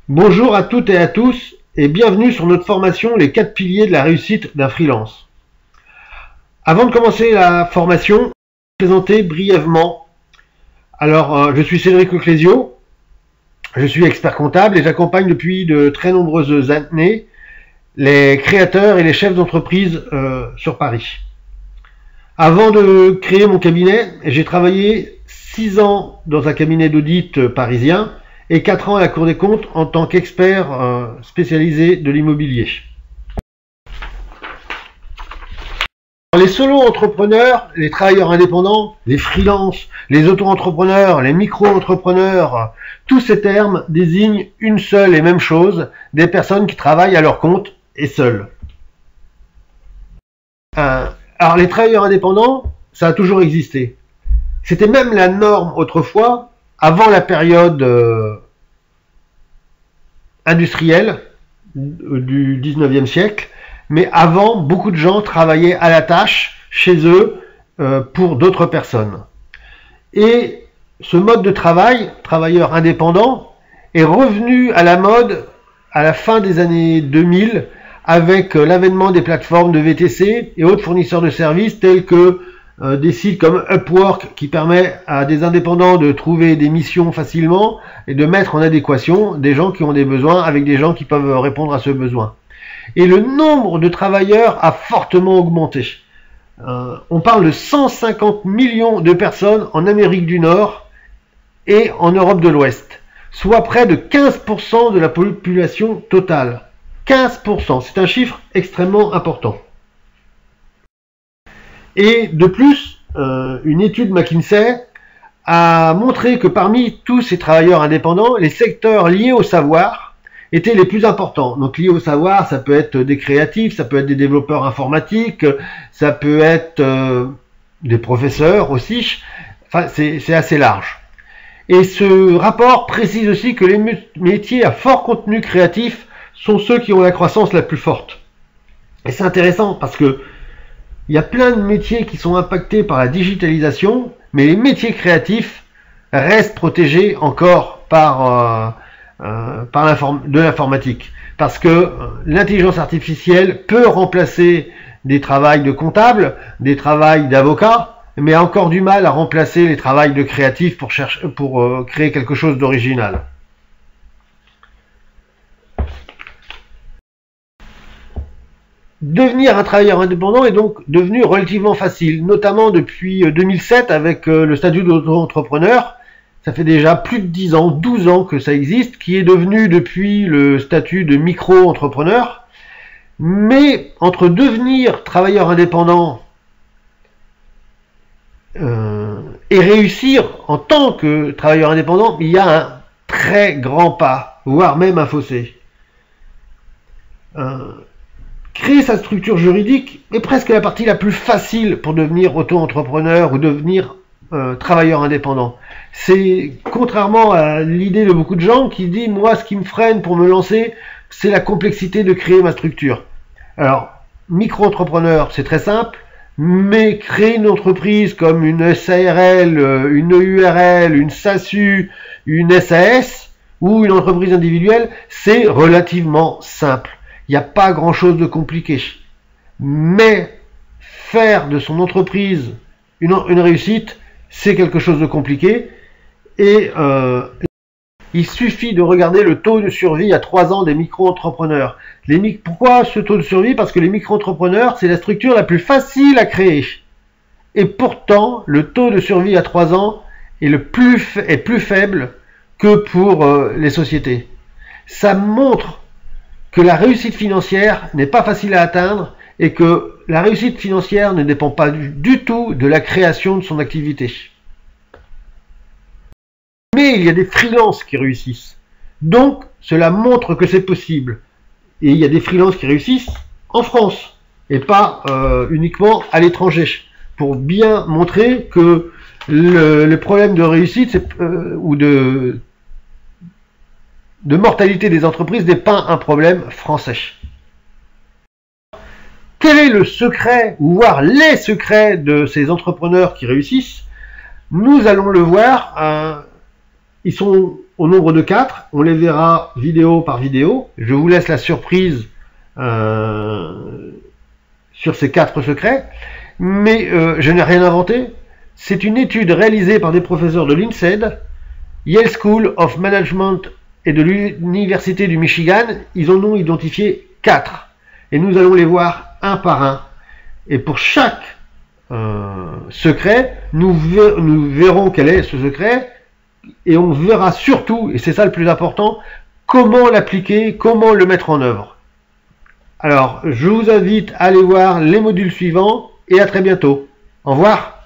Bonjour à toutes et à tous et bienvenue sur notre formation Les 4 piliers de la réussite d'un freelance. Avant de commencer la formation, je vais vous présenter brièvement. Alors, je suis Cédric Leclésio, je suis expert comptable et j'accompagne depuis de très nombreuses années les créateurs et les chefs d'entreprise sur Paris. Avant de créer mon cabinet, j'ai travaillé 6 ans dans un cabinet d'audit parisien et 4 ans à la Cour des comptes en tant qu'expert spécialisé de l'immobilier. Les solo-entrepreneurs, les travailleurs indépendants, les freelances, les auto-entrepreneurs, les micro-entrepreneurs, tous ces termes désignent une seule et même chose, des personnes qui travaillent à leur compte et seules. Alors les travailleurs indépendants, ça a toujours existé. C'était même la norme autrefois, avant la période industrielle du 19e siècle, mais avant, beaucoup de gens travaillaient à la tâche, chez eux, pour d'autres personnes. Et ce mode de travail, travailleur indépendant, est revenu à la mode à la fin des années 2000, avec l'avènement des plateformes de VTC et autres fournisseurs de services tels que des sites comme Upwork qui permet à des indépendants de trouver des missions facilement et de mettre en adéquation des gens qui ont des besoins avec des gens qui peuvent répondre à ce besoin. Et le nombre de travailleurs a fortement augmenté. On parle de 150 millions de personnes en Amérique du Nord et en Europe de l'Ouest, soit près de 15% de la population totale. 15%, c'est un chiffre extrêmement important. Et de plus, une étude McKinsey a montré que parmi tous ces travailleurs indépendants, les secteurs liés au savoir étaient les plus importants. Donc liés au savoir, ça peut être des créatifs, ça peut être des développeurs informatiques, ça peut être des professeurs aussi. Enfin, c'est assez large. Et ce rapport précise aussi que les métiers à fort contenu créatif sont ceux qui ont la croissance la plus forte. Et c'est intéressant parce que il y a plein de métiers qui sont impactés par la digitalisation, mais les métiers créatifs restent protégés encore par de l'informatique. Parce que l'intelligence artificielle peut remplacer des travails de comptable, des travails d'avocat, mais a encore du mal à remplacer les travails de créatifs pour créer quelque chose d'original. Devenir un travailleur indépendant est donc devenu relativement facile, notamment depuis 2007 avec le statut d'auto-entrepreneur. Ça fait déjà plus de 10 ans, 12 ans que ça existe, qui est devenu depuis le statut de micro-entrepreneur. Mais entre devenir travailleur indépendant et réussir en tant que travailleur indépendant, il y a un très grand pas, voire même un fossé. Créer sa structure juridique est presque la partie la plus facile pour devenir auto-entrepreneur ou devenir travailleur indépendant. C'est contrairement à l'idée de beaucoup de gens qui disent moi ce qui me freine pour me lancer c'est la complexité de créer ma structure. Alors micro-entrepreneur c'est très simple, mais créer une entreprise comme une SARL, une EURL, une SASU, une SAS ou une entreprise individuelle c'est relativement simple. Il n'y a pas grand chose de compliqué. Mais faire de son entreprise une réussite, c'est quelque chose de compliqué. Et il suffit de regarder le taux de survie à 3 ans des micro-entrepreneurs. Pourquoi ce taux de survie? Parce que les micro-entrepreneurs, c'est la structure la plus facile à créer. Et pourtant, le taux de survie à 3 ans est plus faible que pour les sociétés. Ça montre que la réussite financière n'est pas facile à atteindre et que la réussite financière ne dépend pas du tout de la création de son activité. Mais il y a des freelances qui réussissent. Donc, cela montre que c'est possible. Et il y a des freelances qui réussissent en France et pas uniquement à l'étranger. Pour bien montrer que le problème de réussite ou de mortalité des entreprises n'est pas un problème français. Quel est le secret, ou voire les secrets de ces entrepreneurs qui réussissent? Nous allons le voir, ils sont au nombre de 4. On les verra vidéo par vidéo. Je vous laisse la surprise sur ces 4 secrets. Mais je n'ai rien inventé. C'est une étude réalisée par des professeurs de l'INSEAD, Yale School of Management et de l'Université du Michigan. Ils en ont identifié 4. Et nous allons les voir un par un. Et pour chaque secret, nous verrons quel est ce secret. Et on verra surtout, et c'est ça le plus important, comment l'appliquer, comment le mettre en œuvre. Alors, je vous invite à aller voir les modules suivants et à très bientôt. Au revoir.